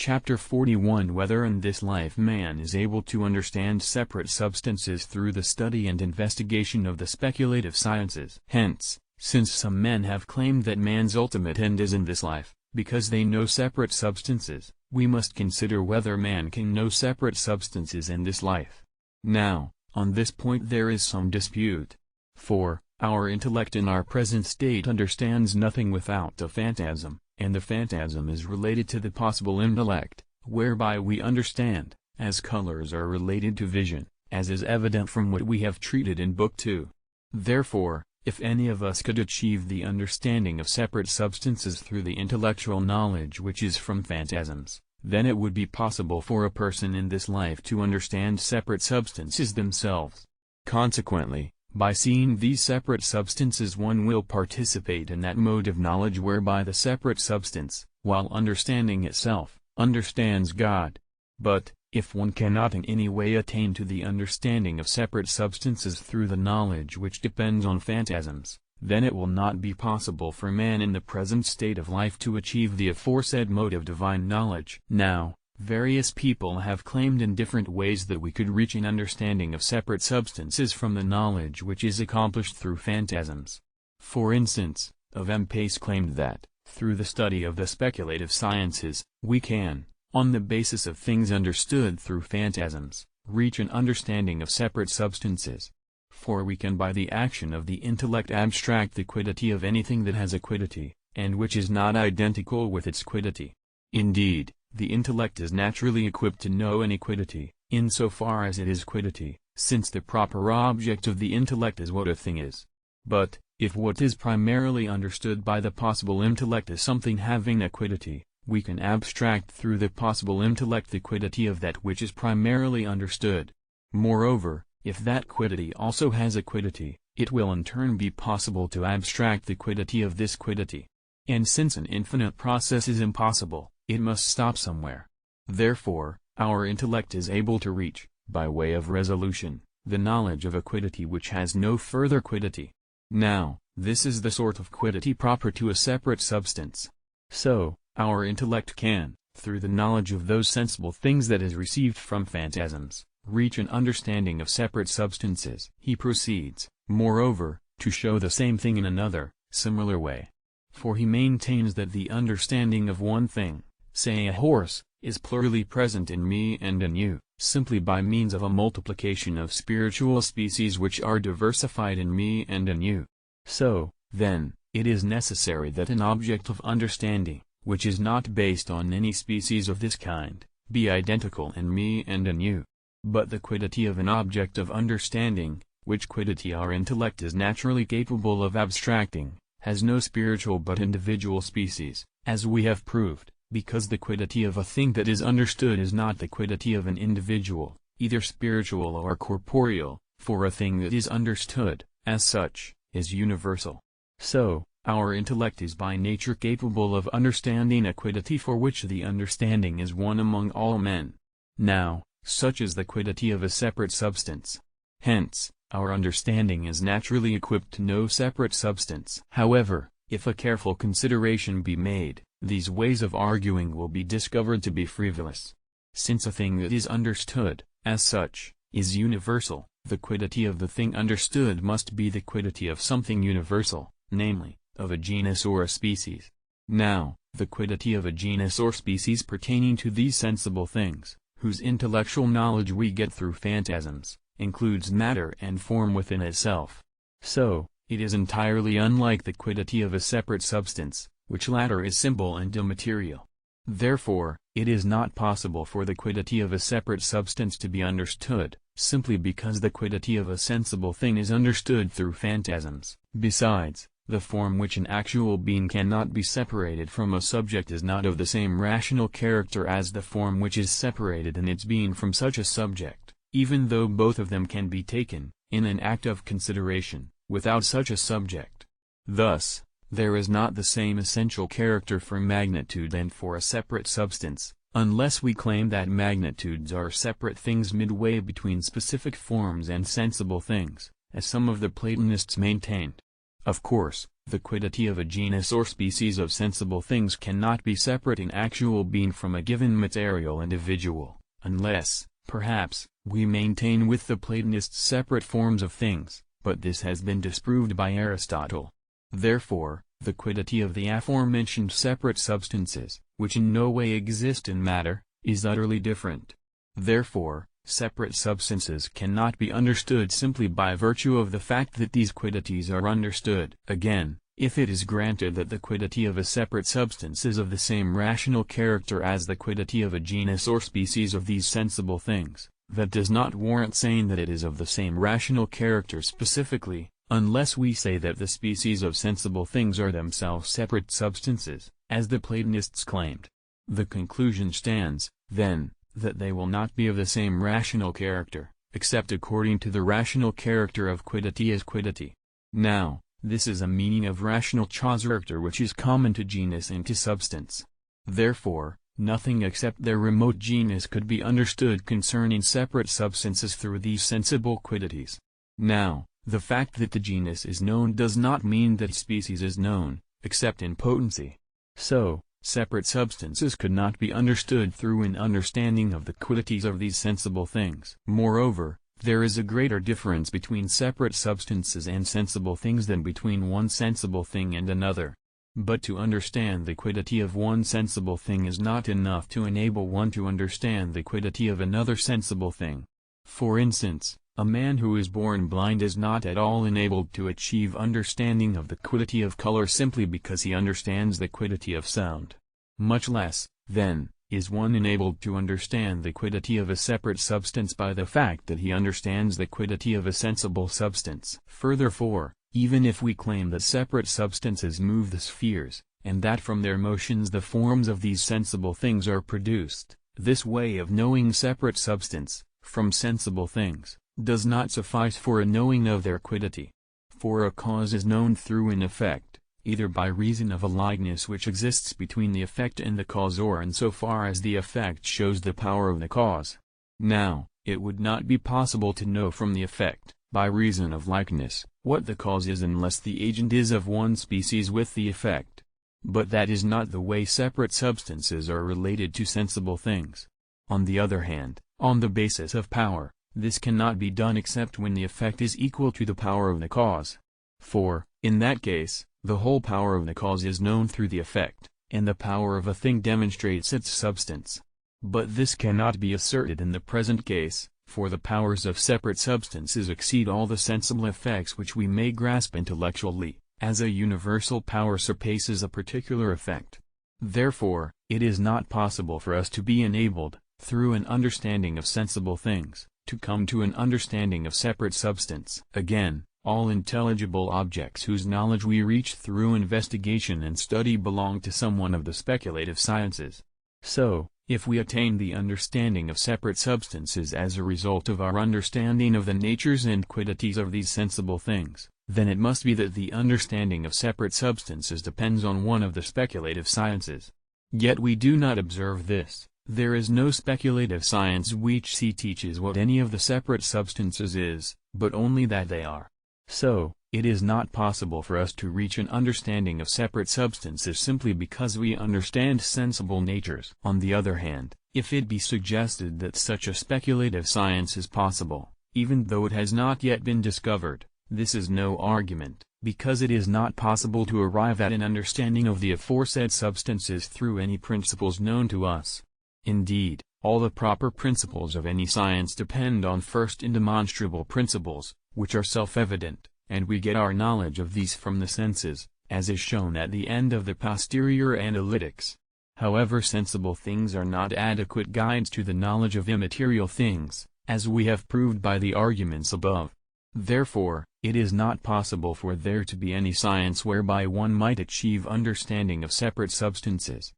Chapter 41 Whether in this life man is able to understand separate substances through the study and investigation of the speculative sciences. Hence, since some men have claimed that man's ultimate end is in this life, because they know separate substances, we must consider whether man can know separate substances in this life. Now, on this point there is some dispute. For, our intellect in our present state understands nothing without a phantasm, and the phantasm is related to the possible intellect, whereby we understand, as colors are related to vision, as is evident from what we have treated in Book 2. Therefore, if any of us could achieve the understanding of separate substances through the intellectual knowledge which is from phantasms, then it would be possible for a person in this life to understand separate substances themselves. Consequently, by seeing these separate substances one will participate in that mode of knowledge whereby the separate substance, while understanding itself, understands God. But, if one cannot in any way attain to the understanding of separate substances through the knowledge which depends on phantasms, then it will not be possible for man in the present state of life to achieve the aforesaid mode of divine knowledge. Now, various people have claimed in different ways that we could reach an understanding of separate substances from the knowledge which is accomplished through phantasms. For instance, M. Pace claimed that, through the study of the speculative sciences, we can, on the basis of things understood through phantasms, reach an understanding of separate substances. For we can by the action of the intellect abstract the quiddity of anything that has a quiddity, and which is not identical with its quiddity. Indeed, the intellect is naturally equipped to know any quiddity, insofar as it is quiddity, since the proper object of the intellect is what a thing is. But, if what is primarily understood by the possible intellect is something having a quiddity, we can abstract through the possible intellect the quiddity of that which is primarily understood. Moreover, if that quiddity also has a quiddity, it will in turn be possible to abstract the quiddity of this quiddity. And since an infinite process is impossible, it must stop somewhere. Therefore, our intellect is able to reach, by way of resolution, the knowledge of a quiddity which has no further quiddity. Now, this is the sort of quiddity proper to a separate substance. So, our intellect can, through the knowledge of those sensible things that is received from phantasms, reach an understanding of separate substances. He proceeds, moreover, to show the same thing in another, similar way. For he maintains that the understanding of one thing, say a horse, is plurally present in me and in you, simply by means of a multiplication of spiritual species which are diversified in me and in you. So, then, it is necessary that an object of understanding, which is not based on any species of this kind, be identical in me and in you. But the quiddity of an object of understanding, which quiddity our intellect is naturally capable of abstracting, has no spiritual but individual species, as we have proved, because the quiddity of a thing that is understood is not the quiddity of an individual, either spiritual or corporeal, for a thing that is understood, as such, is universal. So, our intellect is by nature capable of understanding a quiddity for which the understanding is one among all men. Now, such is the quiddity of a separate substance. Hence, our understanding is naturally equipped to know separate substance. However, if a careful consideration be made, these ways of arguing will be discovered to be frivolous. Since a thing that is understood, as such, is universal, the quiddity of the thing understood must be the quiddity of something universal, namely, of a genus or a species. Now, the quiddity of a genus or species pertaining to these sensible things, whose intellectual knowledge we get through phantasms, includes matter and form within itself. So, it is entirely unlike the quiddity of a separate substance, which latter is simple and immaterial. Therefore, it is not possible for the quiddity of a separate substance to be understood, simply because the quiddity of a sensible thing is understood through phantasms. Besides, the form which an actual being cannot be separated from a subject is not of the same rational character as the form which is separated in its being from such a subject, even though both of them can be taken, in an act of consideration, without such a subject. Thus, there is not the same essential character for magnitude and for a separate substance, unless we claim that magnitudes are separate things midway between specific forms and sensible things, as some of the Platonists maintained. Of course, the quiddity of a genus or species of sensible things cannot be separate in actual being from a given material individual, unless, perhaps, we maintain with the Platonists separate forms of things, but this has been disproved by Aristotle. Therefore, the quiddity of the aforementioned separate substances, which in no way exist in matter, is utterly different. Therefore, separate substances cannot be understood simply by virtue of the fact that these quiddities are understood. Again, if it is granted that the quiddity of a separate substance is of the same rational character as the quiddity of a genus or species of these sensible things, that does not warrant saying that it is of the same rational character specifically, unless we say that the species of sensible things are themselves separate substances, as the Platonists claimed. The conclusion stands, then, that they will not be of the same rational character, except according to the rational character of quiddity as quiddity. Now, this is a meaning of rational character which is common to genus and to substance. Therefore, nothing except their remote genus could be understood concerning separate substances through these sensible quiddities. Now, the fact that the genus is known does not mean that species is known, except in potency. So, separate substances could not be understood through an understanding of the quiddities of these sensible things. Moreover, there is a greater difference between separate substances and sensible things than between one sensible thing and another. But to understand the quiddity of one sensible thing is not enough to enable one to understand the quiddity of another sensible thing. For instance, a man who is born blind is not at all enabled to achieve understanding of the quiddity of color simply because he understands the quiddity of sound. Much less, then, is one enabled to understand the quiddity of a separate substance by the fact that he understands the quiddity of a sensible substance. Furthermore, even if we claim that separate substances move the spheres, and that from their motions the forms of these sensible things are produced, this way of knowing separate substance, from sensible things, does not suffice for a knowing of their quiddity. For a cause is known through an effect, either by reason of a likeness which exists between the effect and the cause or in so far as the effect shows the power of the cause. Now, it would not be possible to know from the effect, by reason of likeness, what the cause is unless the agent is of one species with the effect. But that is not the way separate substances are related to sensible things. On the other hand, on the basis of power, this cannot be done except when the effect is equal to the power of the cause. For, in that case, the whole power of the cause is known through the effect, and the power of a thing demonstrates its substance. But this cannot be asserted in the present case, for the powers of separate substances exceed all the sensible effects which we may grasp intellectually, as a universal power surpasses a particular effect. Therefore, it is not possible for us to be enabled, through an understanding of sensible things, to come to an understanding of separate substance. Again, all intelligible objects whose knowledge we reach through investigation and study belong to some one of the speculative sciences. So, if we attain the understanding of separate substances as a result of our understanding of the natures and quiddities of these sensible things, then it must be that the understanding of separate substances depends on one of the speculative sciences. Yet we do not observe this. There is no speculative science which teaches what any of the separate substances is, but only that they are. So, it is not possible for us to reach an understanding of separate substances simply because we understand sensible natures. On the other hand, if it be suggested that such a speculative science is possible, even though it has not yet been discovered, this is no argument, because it is not possible to arrive at an understanding of the aforesaid substances through any principles known to us. Indeed, all the proper principles of any science depend on first indemonstrable principles, which are self-evident, and we get our knowledge of these from the senses, as is shown at the end of the posterior analytics. However, sensible things are not adequate guides to the knowledge of immaterial things, as we have proved by the arguments above. Therefore, it is not possible for there to be any science whereby one might achieve understanding of separate substances,